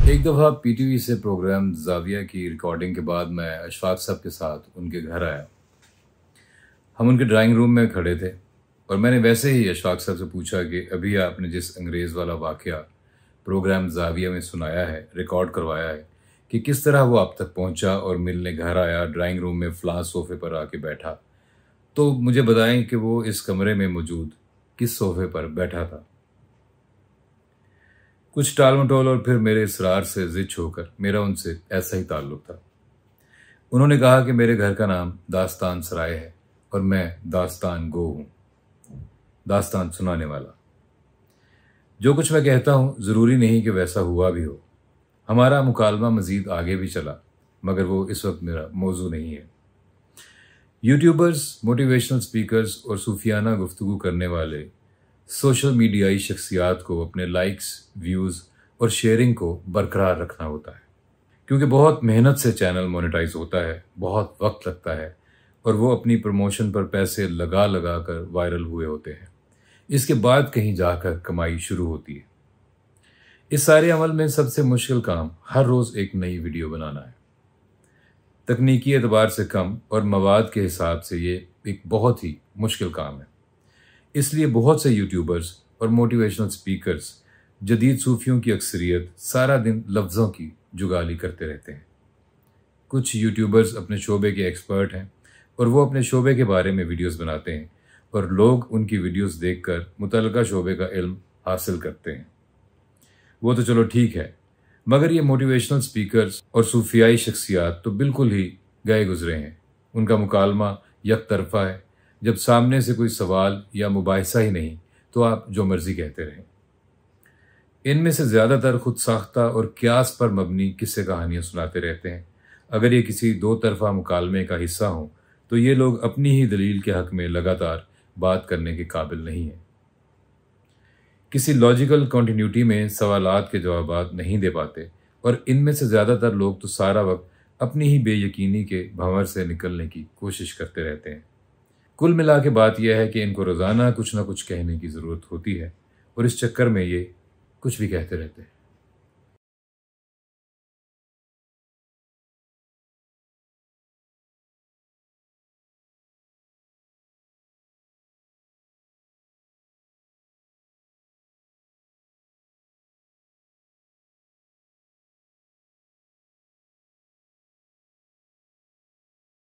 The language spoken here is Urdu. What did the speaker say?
ایک دفعہ پی ٹی وی سے پروگرام زاویہ کی ریکارڈنگ کے بعد میں اشفاق صاحب کے ساتھ ان کے گھر آیا۔ ہم ان کے ڈرائنگ روم میں کھڑے تھے اور میں نے ویسے ہی اشفاق صاحب سے پوچھا کہ ابھی آپ نے جس انگریز والا واقعہ پروگرام زاویہ میں سنایا ہے، ریکارڈ کروایا ہے، کہ کس طرح وہ آپ تک پہنچا اور ملنے گھر آیا، ڈرائنگ روم میں فلاں صوفے پر آ کے بیٹھا، تو مجھے بتائیں کہ وہ اس کمرے میں موجود کس صوفے پر بیٹھا تھا۔ کچھ ٹال مٹول اور پھر میرے اصرار سے زچ ہو کر میرا ان سے ایسا ہی تعلق تھا۔ انہوں نے کہا کہ میرے گھر کا نام داستان سرائے ہے اور میں داستان گو ہوں، داستان سنانے والا۔ جو کچھ میں کہتا ہوں ضروری نہیں کہ ویسا ہوا بھی ہو۔ ہمارا مکالمہ مزید آگے بھی چلا، مگر وہ اس وقت میرا موضوع نہیں ہے۔ یوٹیوبرز، موٹیویشنل سپیکرز اور صوفیانہ گفتگو کرنے والے سوشل میڈیائی شخصیات کو اپنے لائکس، ویوز اور شیئرنگ کو برقرار رکھنا ہوتا ہے، کیونکہ بہت محنت سے چینل مونیٹائز ہوتا ہے، بہت وقت لگتا ہے اور وہ اپنی پروموشن پر پیسے لگا لگا کر وائرل ہوئے ہوتے ہیں۔ اس کے بعد کہیں جا کر کمائی شروع ہوتی ہے۔ اس سارے عمل میں سب سے مشکل کام ہر روز ایک نئی ویڈیو بنانا ہے۔ تکنیکی اعتبار سے کم اور مواد کے حساب سے یہ ایک بہت ہی مشکل کام ہے۔ اس لیے بہت سے یوٹیوبرز اور موٹیویشنل سپیکرز، جدید صوفیوں کی اکثریت، سارا دن لفظوں کی جگالی کرتے رہتے ہیں۔ کچھ یوٹیوبرز اپنے شعبے کے ایکسپرٹ ہیں اور وہ اپنے شعبے کے بارے میں ویڈیوز بناتے ہیں اور لوگ ان کی ویڈیوز دیکھ کر متعلقہ شعبے کا علم حاصل کرتے ہیں۔ وہ تو چلو ٹھیک ہے، مگر یہ موٹیویشنل سپیکرز اور صوفیائی شخصیات تو بالکل ہی گئے گزرے ہیں۔ ان کا مکالمہ یک طرفہ ہے۔ جب سامنے سے کوئی سوال یا مباحثہ ہی نہیں تو آپ جو مرضی کہتے رہیں۔ ان میں سے زیادہ تر خود ساختہ اور قیاس پر مبنی قصے کہانیاں سناتے رہتے ہیں۔ اگر یہ کسی دو طرفہ مکالمے کا حصہ ہوں تو یہ لوگ اپنی ہی دلیل کے حق میں لگاتار بات کرنے کے قابل نہیں ہیں۔ کسی لاجیکل کنٹینیوٹی میں سوالات کے جوابات نہیں دے پاتے اور ان میں سے زیادہ تر لوگ تو سارا وقت اپنی ہی بے یقینی کے بھنور سے نکلنے کی کوشش کرتے رہتے ہیں۔ کل ملا کے بات یہ ہے کہ ان کو روزانہ کچھ نہ کچھ کہنے کی ضرورت ہوتی ہے اور اس چکر میں یہ کچھ بھی کہتے رہتے ہیں۔